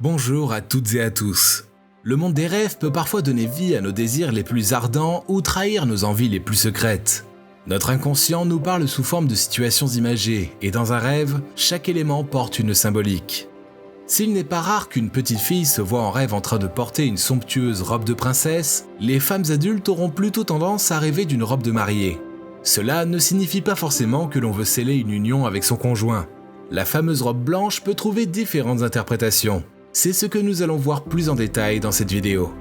Bonjour à toutes et à tous. Le monde des rêves peut parfois donner vie à nos désirs les plus ardents ou trahir nos envies les plus secrètes. Notre inconscient nous parle sous forme de situations imagées et dans un rêve, chaque élément porte une symbolique. S'il n'est pas rare qu'une petite fille se voie en rêve en train de porter une somptueuse robe de princesse, les femmes adultes auront plutôt tendance à rêver d'une robe de mariée. Cela ne signifie pas forcément que l'on veut sceller une union avec son conjoint. La fameuse robe blanche peut trouver différentes interprétations. C'est ce que nous allons voir plus en détail dans cette vidéo.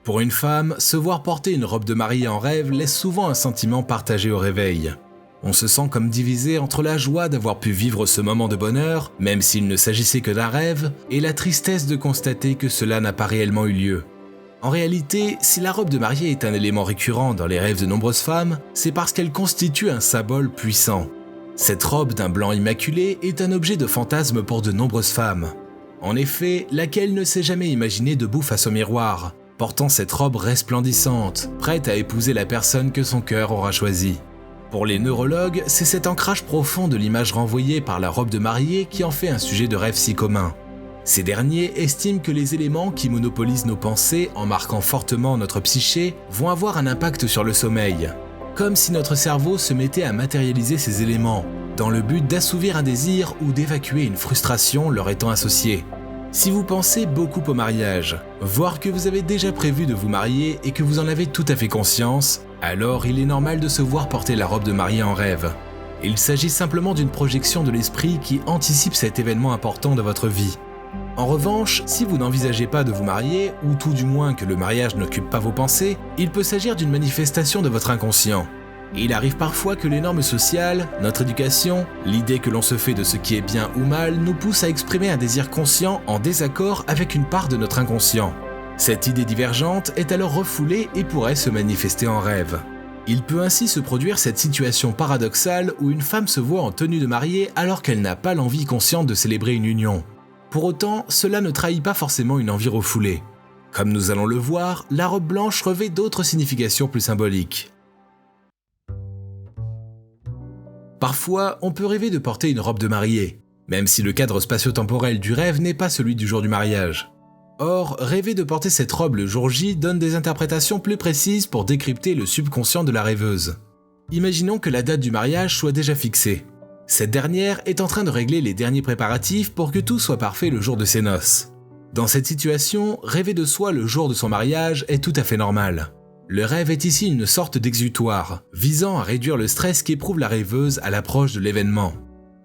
Pour une femme, se voir porter une robe de mariée en rêve laisse souvent un sentiment partagé au réveil. On se sent comme divisé entre la joie d'avoir pu vivre ce moment de bonheur, même s'il ne s'agissait que d'un rêve, et la tristesse de constater que cela n'a pas réellement eu lieu. En réalité, si la robe de mariée est un élément récurrent dans les rêves de nombreuses femmes, c'est parce qu'elle constitue un symbole puissant. Cette robe d'un blanc immaculé est un objet de fantasme pour de nombreuses femmes. En effet, laquelle ne s'est jamais imaginée debout face au miroir, portant cette robe resplendissante, prête à épouser la personne que son cœur aura choisie. Pour les neurologues, c'est cet ancrage profond de l'image renvoyée par la robe de mariée qui en fait un sujet de rêve si commun. Ces derniers estiment que les éléments qui monopolisent nos pensées en marquant fortement notre psyché vont avoir un impact sur le sommeil, comme si notre cerveau se mettait à matérialiser ces éléments, dans le but d'assouvir un désir ou d'évacuer une frustration leur étant associée. Si vous pensez beaucoup au mariage, voire que vous avez déjà prévu de vous marier et que vous en avez tout à fait conscience, alors il est normal de se voir porter la robe de mariée en rêve. Il s'agit simplement d'une projection de l'esprit qui anticipe cet événement important de votre vie. En revanche, si vous n'envisagez pas de vous marier, ou tout du moins que le mariage n'occupe pas vos pensées, il peut s'agir d'une manifestation de votre inconscient. Il arrive parfois que les normes sociales, notre éducation, l'idée que l'on se fait de ce qui est bien ou mal nous poussent à exprimer un désir conscient en désaccord avec une part de notre inconscient. Cette idée divergente est alors refoulée et pourrait se manifester en rêve. Il peut ainsi se produire cette situation paradoxale où une femme se voit en tenue de mariée alors qu'elle n'a pas l'envie consciente de célébrer une union. Pour autant, cela ne trahit pas forcément une envie refoulée. Comme nous allons le voir, la robe blanche revêt d'autres significations plus symboliques. Parfois, on peut rêver de porter une robe de mariée, même si le cadre spatio-temporel du rêve n'est pas celui du jour du mariage. Or, rêver de porter cette robe le jour J donne des interprétations plus précises pour décrypter le subconscient de la rêveuse. Imaginons que la date du mariage soit déjà fixée. Cette dernière est en train de régler les derniers préparatifs pour que tout soit parfait le jour de ses noces. Dans cette situation, rêver de soi le jour de son mariage est tout à fait normal. Le rêve est ici une sorte d'exutoire, visant à réduire le stress qu'éprouve la rêveuse à l'approche de l'événement.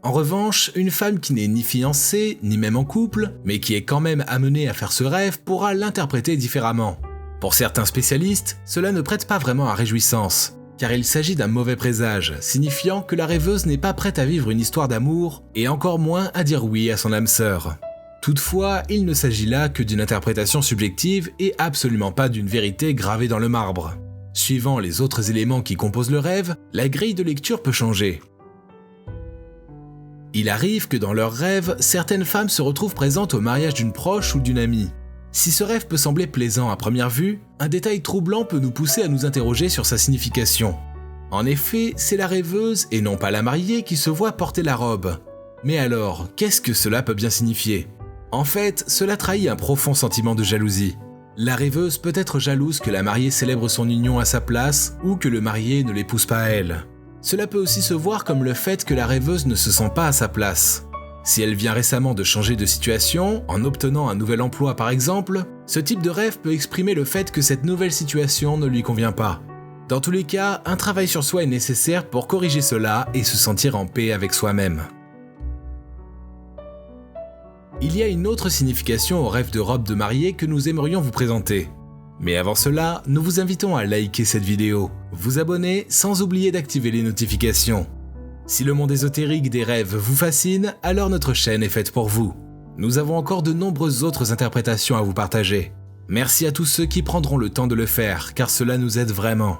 En revanche, une femme qui n'est ni fiancée, ni même en couple, mais qui est quand même amenée à faire ce rêve pourra l'interpréter différemment. Pour certains spécialistes, cela ne prête pas vraiment à réjouissance, car il s'agit d'un mauvais présage, signifiant que la rêveuse n'est pas prête à vivre une histoire d'amour, et encore moins à dire oui à son âme sœur. Toutefois, il ne s'agit là que d'une interprétation subjective et absolument pas d'une vérité gravée dans le marbre. Suivant les autres éléments qui composent le rêve, la grille de lecture peut changer. Il arrive que dans leurs rêves, certaines femmes se retrouvent présentes au mariage d'une proche ou d'une amie. Si ce rêve peut sembler plaisant à première vue, un détail troublant peut nous pousser à nous interroger sur sa signification. En effet, c'est la rêveuse et non pas la mariée qui se voit porter la robe. Mais alors, qu'est-ce que cela peut bien signifier ? En fait, cela trahit un profond sentiment de jalousie. La rêveuse peut être jalouse que la mariée célèbre son union à sa place ou que le marié ne l'épouse pas à elle. Cela peut aussi se voir comme le fait que la rêveuse ne se sent pas à sa place. Si elle vient récemment de changer de situation, en obtenant un nouvel emploi par exemple, ce type de rêve peut exprimer le fait que cette nouvelle situation ne lui convient pas. Dans tous les cas, un travail sur soi est nécessaire pour corriger cela et se sentir en paix avec soi-même. Il y a une autre signification au rêve de robe de mariée que nous aimerions vous présenter. Mais avant cela, nous vous invitons à liker cette vidéo, vous abonner sans oublier d'activer les notifications. Si le monde ésotérique des rêves vous fascine, alors notre chaîne est faite pour vous. Nous avons encore de nombreuses autres interprétations à vous partager. Merci à tous ceux qui prendront le temps de le faire, car cela nous aide vraiment.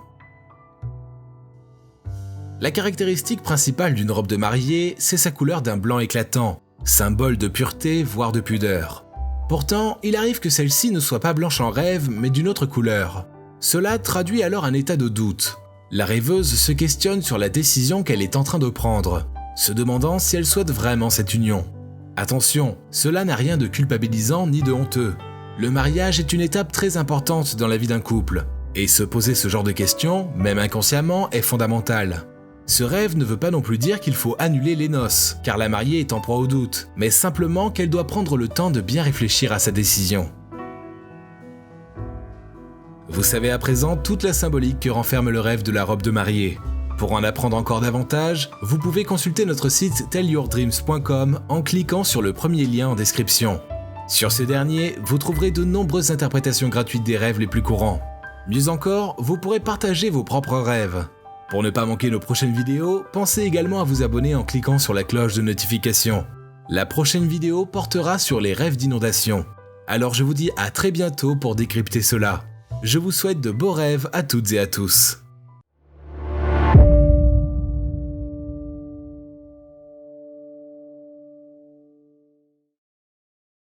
La caractéristique principale d'une robe de mariée, c'est sa couleur d'un blanc éclatant, symbole de pureté, voire de pudeur. Pourtant, il arrive que celle-ci ne soit pas blanche en rêve, mais d'une autre couleur. Cela traduit alors un état de doute. La rêveuse se questionne sur la décision qu'elle est en train de prendre, se demandant si elle souhaite vraiment cette union. Attention, cela n'a rien de culpabilisant ni de honteux. Le mariage est une étape très importante dans la vie d'un couple, et se poser ce genre de questions, même inconsciemment, est fondamental. Ce rêve ne veut pas non plus dire qu'il faut annuler les noces, car la mariée est en proie au doute, mais simplement qu'elle doit prendre le temps de bien réfléchir à sa décision. Vous savez à présent toute la symbolique que renferme le rêve de la robe de mariée. Pour en apprendre encore davantage, vous pouvez consulter notre site tellyourdreams.com en cliquant sur le premier lien en description. Sur ce dernier, vous trouverez de nombreuses interprétations gratuites des rêves les plus courants. Mieux encore, vous pourrez partager vos propres rêves. Pour ne pas manquer nos prochaines vidéos, pensez également à vous abonner en cliquant sur la cloche de notification. La prochaine vidéo portera sur les rêves d'inondation. Alors je vous dis à très bientôt pour décrypter cela. Je vous souhaite de beaux rêves à toutes et à tous.